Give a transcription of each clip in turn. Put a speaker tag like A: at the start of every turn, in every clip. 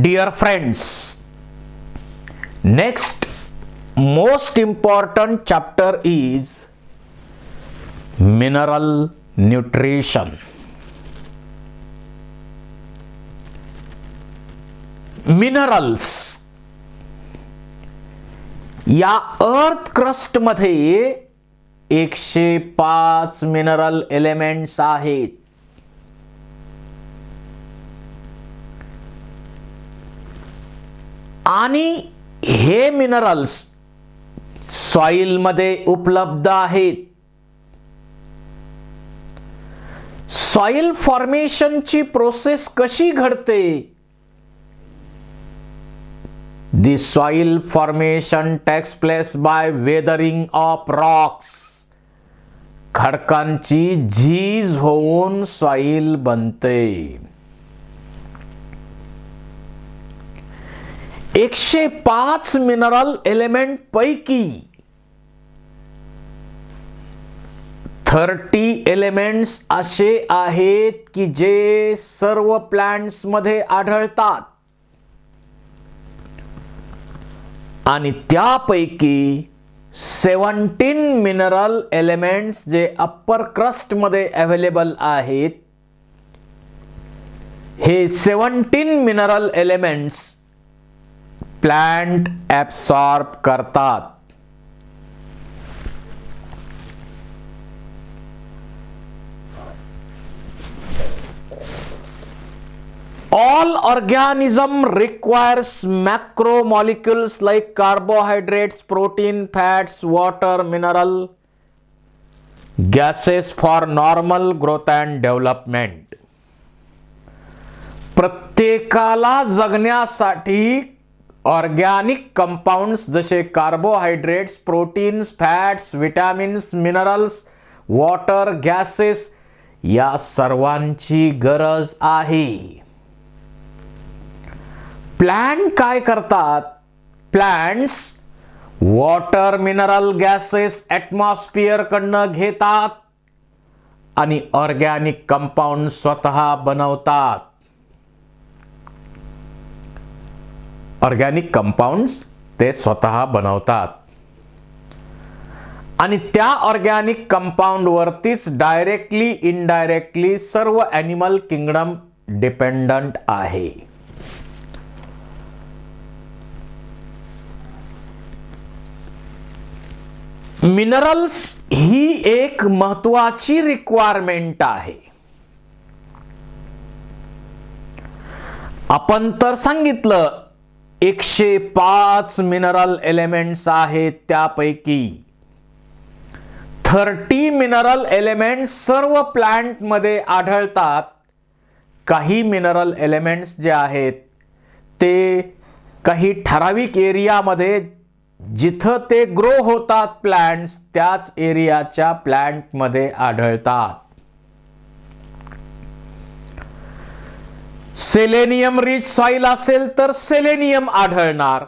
A: Dear friends, next most important chapter is mineral nutrition. Minerals या earth crust मध्ये 105 mineral elements आहेत. आणि हे मिनरल्स सॉइल मध्ये उपलब्ध आहेत. सॉइल फॉर्मेशनची प्रोसेस कशी घडते? The soil formation takes place by weathering of rocks. खडकांची झीज होऊन सॉइल बनते. 105 मिनरल एलिमेंट पैकी 30 एलिमेंट्स असे आहेत की जे सर्व प्लांट्स मध्ये आढळतात आणि त्यापैकी 17 मिनरल एलिमेंट्स जे अप्पर क्रस्ट मध्ये अवेलेबल आहेत. हे 17 मिनरल एलिमेंट्स प्लांट ॲब्सॉर्ब करतात. All organism requires macromolecules like carbohydrates, protein, fats, water, mineral, gases for normal growth and development. प्रत्येकाला जगण्यासाठी ऑर्गॅनिक कंपाउंड्स जसे carbohydrates, proteins, fats, vitamins, minerals, water, gases या सर्वांची गरज आहे. प्लांट काय करतात? Plants water, mineral, gases atmosphere कडनं घेतात आणि ऑर्गॅनिक कंपाउंड स्वतः बनवतात. ऑर्गॅनिक कंपाउंड्स ते स्वतः बनवतात आणि त्या ऑर्गॅनिक कंपाउंड वरतीच डायरेक्टली इनडायरेक्टली सर्व ॲनिमल किंगडम डिपेंडंट आहे. मिनरल्स ही एक महत्वाची रिक्वायरमेंट आहे. आपण तर सांगितलं 105 मिनरल एलिमेंट्स आहेत. त्यापैकी 30 मिनरल एलिमेंट्स सर्व प्लांट मध्ये आढळतात. काही मिनरल एलिमेंट्स जे आहेत ते काही ठराविक एरियामध्ये जिथं ते ग्रो होतात प्लांट्स त्याच एरियाच्या प्लांट मध्ये आढळतात. सेलेनियम रिच सॉइल असेल तर सेलेनियम आढळणार.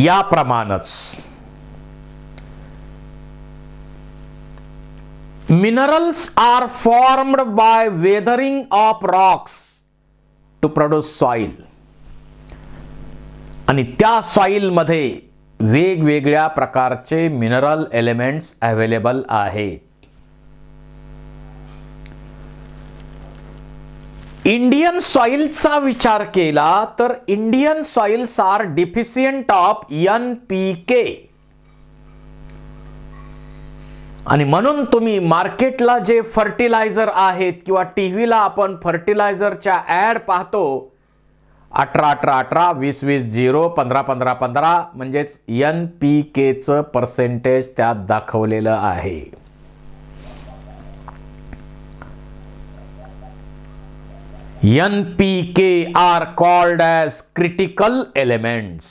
A: याप्रमाणेच minerals are formed by weathering of rocks to produce soil. आणि त्या सॉइल मध्ये वेगवेगळ्या प्रकारचे मिनरल एलिमेंट्स अवेलेबल आहेत. इंडियन सॉइलचा विचार केला तर Indian soils are deficient of NPK. आणि म्हणून तुम्ही मार्केटला जे फर्टिलायझर आहेत किंवा टीव्हीला आपण फर्टिलायझरच्या ऍड पाहतो 18-18-18, 20-20, 0, 15-15-15 म्हणजेच NPK चं पर्सेंटेज त्यात दाखवलेलं आहे. NPK are called as critical elements.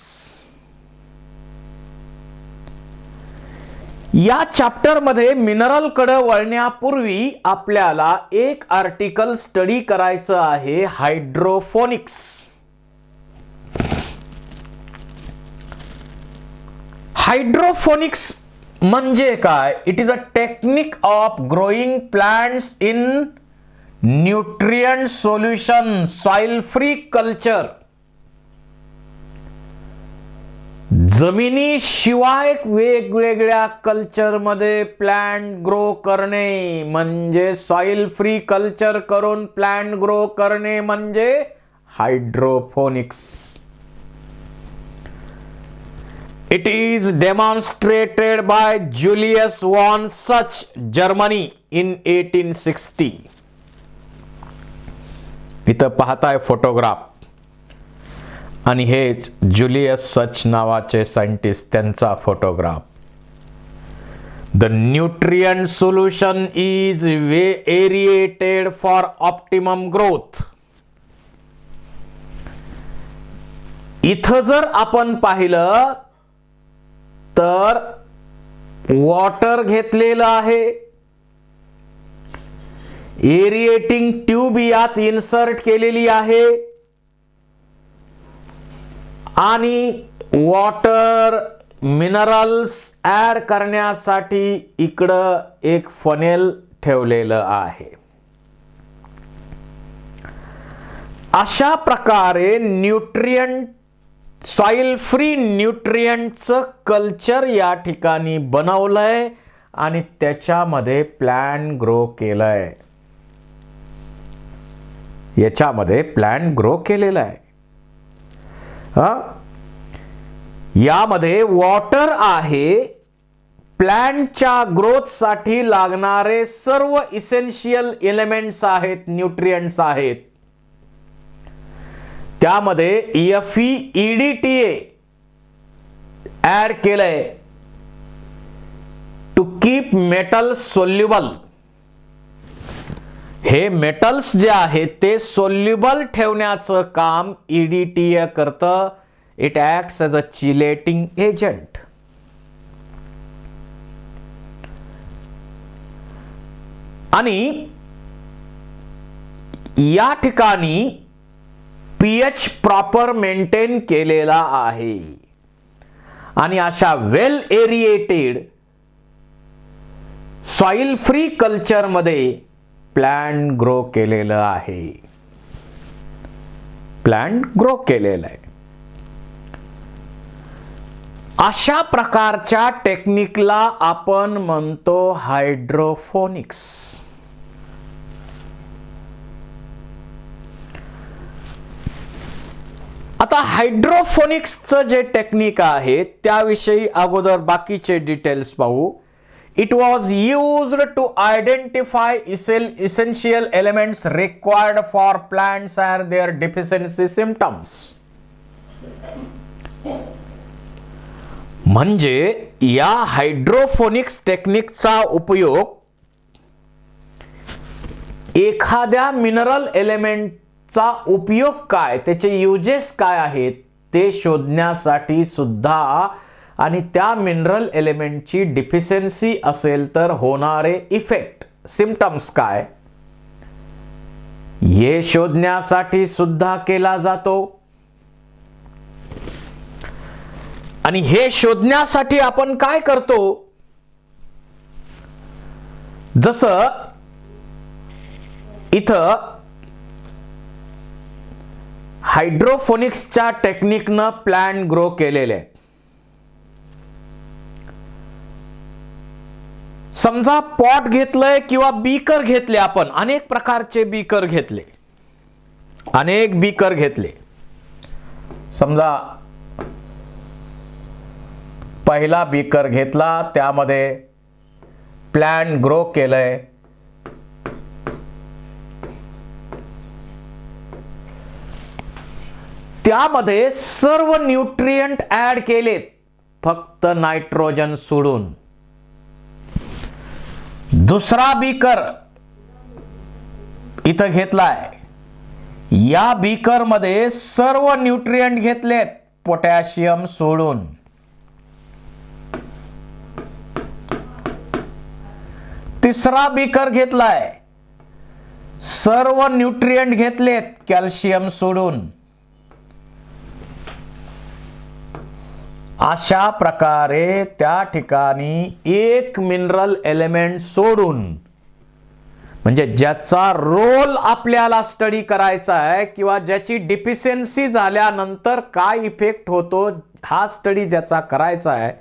A: या चॅप्टर मध्ये मिनरल कडे वळण्यापूर्वी आपल्याला एक आर्टिकल स्टडी करायचं आहे. हायड्रोफोनिक्स. हायड्रोफोनिक्स म्हणजे काय? It is a technique of growing plants in nutrient solution, soil free culture. जमिनीशिवाय वेगवेगळ्या कल्चरमध्ये प्लांट ग्रो करणे म्हणजे सॉइल फ्री कल्चर करून प्लांट ग्रो करणे म्हणजे hydroponics. It is demonstrated by Julius von Such, Germany in 1860. इथं पाहताय फोटोग्राफ आणि हेच जुलियस सच नावाचे सायंटिस्ट, त्यांचा photograph. The nutrient solution is aerated for optimum growth. इथं जर आपण पाहिलं तर वॉटर घेतलेलं आहे, एरिएटिंग ट्यूब यात इन्सर्ट केलेली आहे आणि वॉटर मिनरल्स ऍड करण्यासाठी इकडं एक फनेल ठेवलेलं आहे. अशा प्रकारे न्यूट्रिएंट, सॉइल फ्री न्यूट्रिएंटचं कल्चर या ठिकाणी बनवलंय आणि त्याच्यामध्ये प्लांट ग्रो केलंय. याच्यामध्ये प्लांट ग्रो केलेला आहे. यामध्ये वॉटर आहे, प्लांटच्या ग्रोथ साठी लागणारे सर्व इसेन्शियल एलिमेंट्स आहेत, न्यूट्रिएंट्स आहेत. त्यामध्ये FeEDTA ऍड केलंय टू कीप मेटल सोल्युबल. हे मेटल्स जे आहेत ते सोल्युबल ठेवण्याचं काम EDTA करतं. It acts as a chelating agent. आणि या ठिकाणी pH प्रॉपर मेंटेन केलेला आहे आणि अशा वेल एरिएटेड सॉइल फ्री कल्चर मध्ये प्लांट ग्रो केलेलं आहे. प्लांट ग्रो केलेलं आहे. अशा प्रकारच्या टेक्निकला आपण म्हणतो हायड्रोपोनिक्स. आता हायड्रोपोनिक्सचं जे टेक्निक आहे त्याविषयी अगोदर बाकीचे डिटेल्स पाहू. It was used to identify essential elements required for plants and their deficiency symptoms. म्हणजे या हायड्रोपोनिक्स टेक्निकचा उपयोग एखाद्या मिनरल एलिमेंटचा उपयोग काय, त्याचे युजेस काय आहेत ते शोधण्यासाठी सुद्धा आणि त्या मिनरल एलिमेंटची डिफिशियन्सी असेल तर होणारे इफेक्ट, सिम्पटम्स काय हे शोधण्यासाठी सुद्धा केला जातो. आणि हे शोधण्यासाठी आपण काय करतो, जसं इथं हायड्रोपोनिक्सच्या टेक्निकनं प्लांट ग्रो केलेले. समजा पॉट घेतलंय किंवा बीकर घेतले, आपण अनेक प्रकारचे बीकर घेतले, अनेक बीकर घेतले. समजा पहिला बीकर घेतला, त्यामध्ये प्लांट ग्रो केलंय. त्यामध्ये सर्व न्यूट्रिएंट ऍड केलेत, फक्त नायट्रोजन सोडून. दुसरा बीकर इथं घेतलाय, या बीकर मध्ये सर्व न्यूट्रिएंट घेतलेत, पोटॅशियम सोडून. तिसरा बीकर घेतलाय, सर्व न्यूट्रिएंट घेतलेत, कॅल्शियम सोडून. अशा प्रकारे त्या ठिकाणी एक मिनरल एलिमेंट सोडून म्हणजे ज्याचा रोल आपल्याला स्टडी करायचा आहे किंवा ज्याची डिफिशियन्सी झाल्यानंतर काय इफेक्ट होतो हा स्टडी ज्याचा करायचा आहे,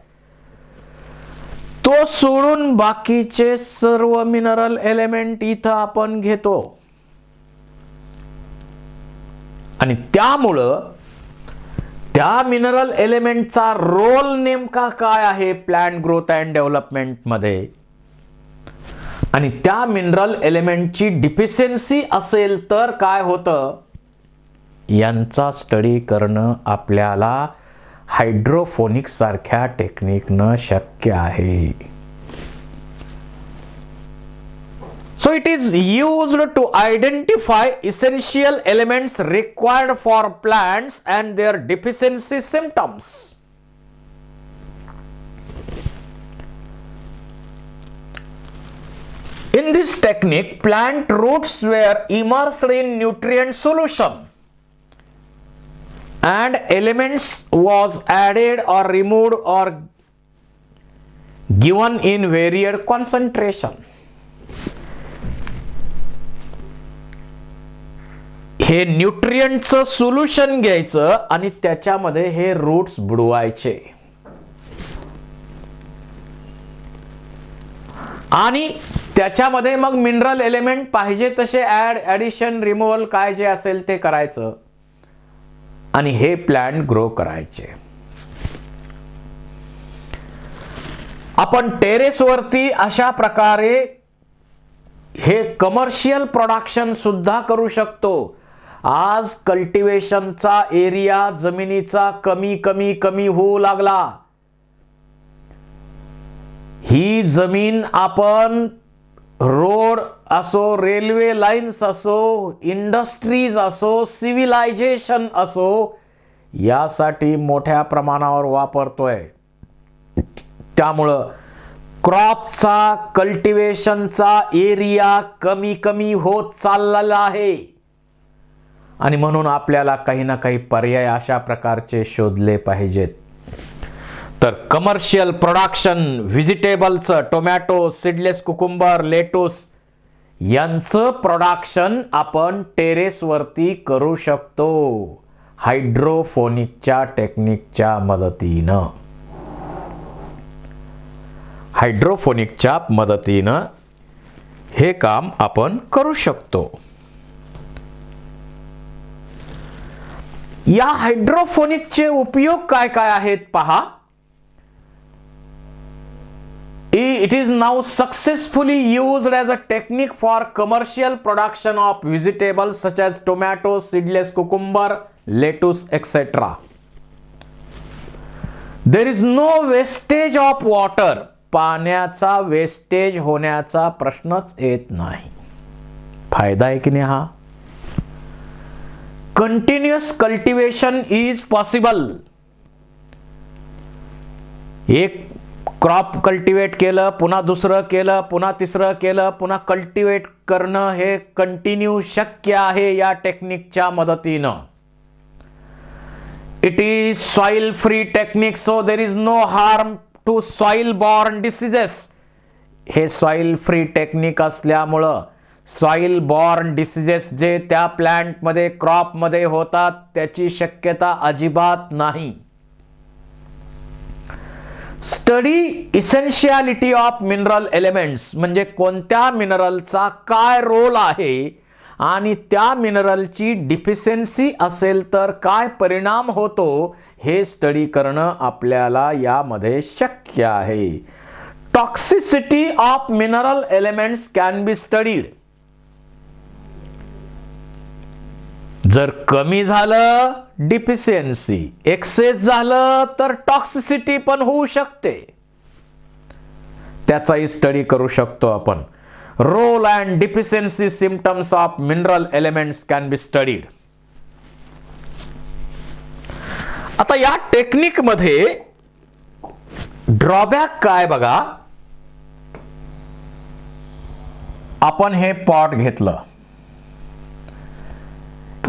A: तो सोडून बाकीचे सर्व मिनरल एलिमेंट इथं आपण घेतो. आणि त्यामुळं त्या मिनरल एलिमेंटचा रोल नेमका काय आहे प्लांट ग्रोथ अँड डेव्हलपमेंट मध्ये, आणि त्या मिनरल एलिमेंटची डिफिशियन्सी असेल तर काय होतं, यांचा स्टडी करणं आपल्याला हायड्रोफोनिक्स सारख्या टेक्निकनं शक्य आहे. So it is used to identify essential elements required for plants and their deficiency symptoms. In this technique, plant roots were immersed in nutrient solution and elements was added or removed or given in varied concentration. हे न्यूट्रिएंटचं solution घ्यायचं आणि त्याच्यामध्ये हे roots बुडवायचे आणि त्याच्यामध्ये मग mineral element पाहिजे तसे ऍडिशन रिमूव्हल काय जे असेल ते करायचं आणि हे प्लांट ग्रो करायचे. आपण टेरेस वरती अशा प्रकारे हे कमर्शियल प्रोडक्शन सुद्धा करू शकतो. आज कल्टिवेशनचा एरिया जमिनीचा कमी कमी कमी होऊ लागला. ही जमीन आपण रोड असो, रेल्वे लाईन्स असो, इंडस्ट्रीज असो, सिव्हिलायझेशन असो, यासाठी मोठ्या प्रमाणावर वापरतोय. त्यामुळं क्रॉपचा कल्टिवेशनचा एरिया कमी कमी होत चाललेला आहे आणि म्हणून आपल्याला काही ना काही पर्याय अशा प्रकारचे शोधले पाहिजेत. तर कमर्शियल प्रोडक्शन व्हेजिटेबलचं, टोमॅटो, सीडलेस कुकुंबर, लेटूस यांचं प्रोडक्शन आपण टेरेसवरती करू शकतो हायड्रोफोनिकच्या टेक्निकच्या मदतीनं. हायड्रोफोनिकच्या मदतीनं हे काम आपण करू शकतो. या हायड्रोफोनिकचे उपयोग काय काय आहेत पहा. It is now successfully used as a technique for commercial production of vegetables such as tomato, seedless cucumber, lettuce, etc. There is no wastage of water. पाण्याचा वेस्टेज होण्याचा प्रश्नच येत नाही. फायदा आहे की नाही हा. Continuous cultivation is possible. एक क्रॉप कल्टिवेट केलं, पुन्हा दुसरं केलं, पुन्हा तिसरं केलं, पुन्हा कल्टिवेट करणं हे कंटिन्यू शक्य आहे या टेक्निकच्या मदतीनं. It is soil free technique, so there is no harm to soil borne diseases. हे सॉइल फ्री टेक्निक असल्यामुळं सॉइल बॉर्न डिसीजेस जे त्या प्लांटमध्ये क्रॉपमध्ये होतात त्याची शक्यता अजिबात नाही. Study essentiality of mineral elements म्हणजे कोणत्या मिनरलचा काय रोल आहे आणि त्या मिनरलची डिफिशियन्सी असेल तर काय परिणाम होतो हे स्टडी करणं आपल्याला यामध्ये शक्य आहे. Toxicity of mineral elements can be studied. जर कमी झालं डिफिशियन्सी, एक्सेस झालं तर टॉक्सिसिटी पण होऊ शकते. त्याचाही स्टडी करू शकतो आपण. Role and deficiency symptoms of mineral elements can be studied. आता या टेक्निक मध्ये ड्रॉबॅक काय बघा. आपण हे पॉट घेतलं,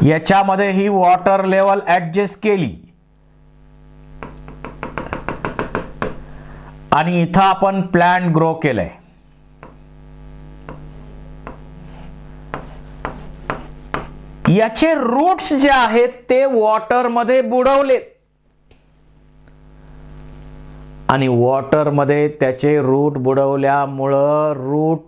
A: याच्यामध्ये ही वॉटर लेवल ऍडजस्ट केली आणि इथं आपण प्लांट ग्रो केलंय. याचे रूट्स जे आहेत ते वॉटरमध्ये बुडवले आणि वॉटरमध्ये त्याचे रूट बुडवल्यामुळं रूट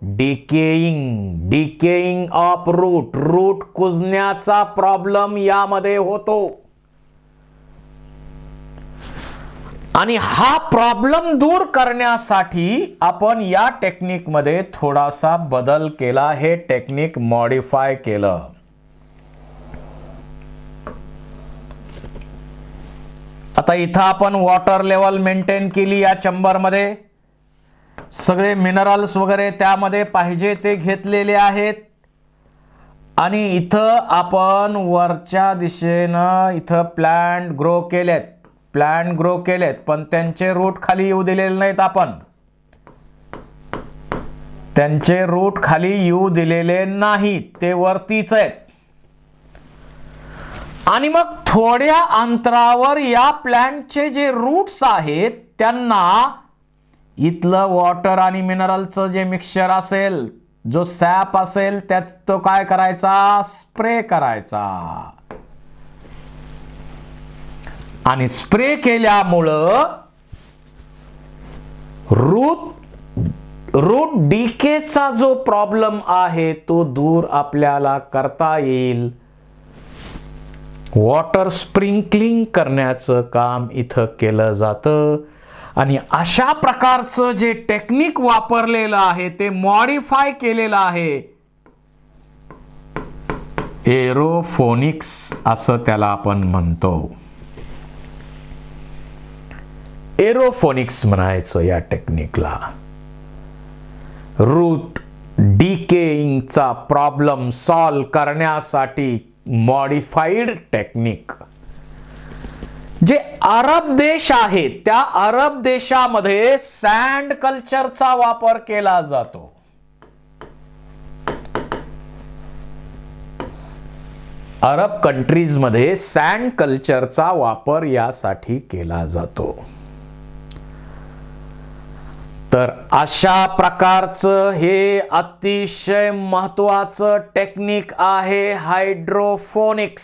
A: डिकेइंग ऑफ रूट कुजण्याचा प्रॉब्लेम यामध्ये होतो. आणि हा प्रॉब्लेम दूर करण्यासाठी आपण या टेक्निक मध्ये थोडासा बदल केला, हे टेक्निक मॉडिफाय केलं. आता इथं आपण वॉटर लेवल मेंटेन केली या चेंबर मध्ये, सगळे मिनरल्स वगैरे त्यामध्ये पाहिजे ते घेतलेले आहेत. आणि इथं आपण वरच्या दिशेनं इथं प्लांट ग्रो केलेत पण त्यांचे रूट खाली येऊ दिलेले नाहीत. आपण त्यांचे रूट खाली येऊ दिलेले नाहीत, ते वरतीच आहेत. आणि मग थोड्या अंतरावर या प्लांटचे जे रूट्स आहेत त्यांना इथलं वॉटर आणि मिनरलचं जे मिक्सचर असेल, जो सॅप असेल, त्यात तो काय करायचा, स्प्रे करायचा. आणि स्प्रे केल्यामुळं रूट डीकेचा जो प्रॉब्लेम आहे तो दूर आपल्याला करता येईल. वॉटर स्प्रिंकलिंग करण्याचं काम इथं केलं जातं. आणि अशा प्रकारचं जे टेक्निक वापरलेलं आहे ते मॉडिफाय केलेलं आहे, एरोफोनिक्स असं त्याला आपण म्हणतो. एरोफोनिक्स म्हणायचं या टेक्निकला. रूट डिकेइंगचा प्रॉब्लेम सॉल्व करण्यासाठी मॉडिफाईड टेक्निक. जे अरब देश आहेत त्या अरब देशामध्ये सँड कल्चरचा वापर केला जातो. अरब कंट्रीज मध्ये सँड कल्चरचा वापर यासाठी केला जातो. तर अशा प्रकारचं हे अतिशय महत्वाचं टेक्निक आहे हायड्रोफोनिक्स.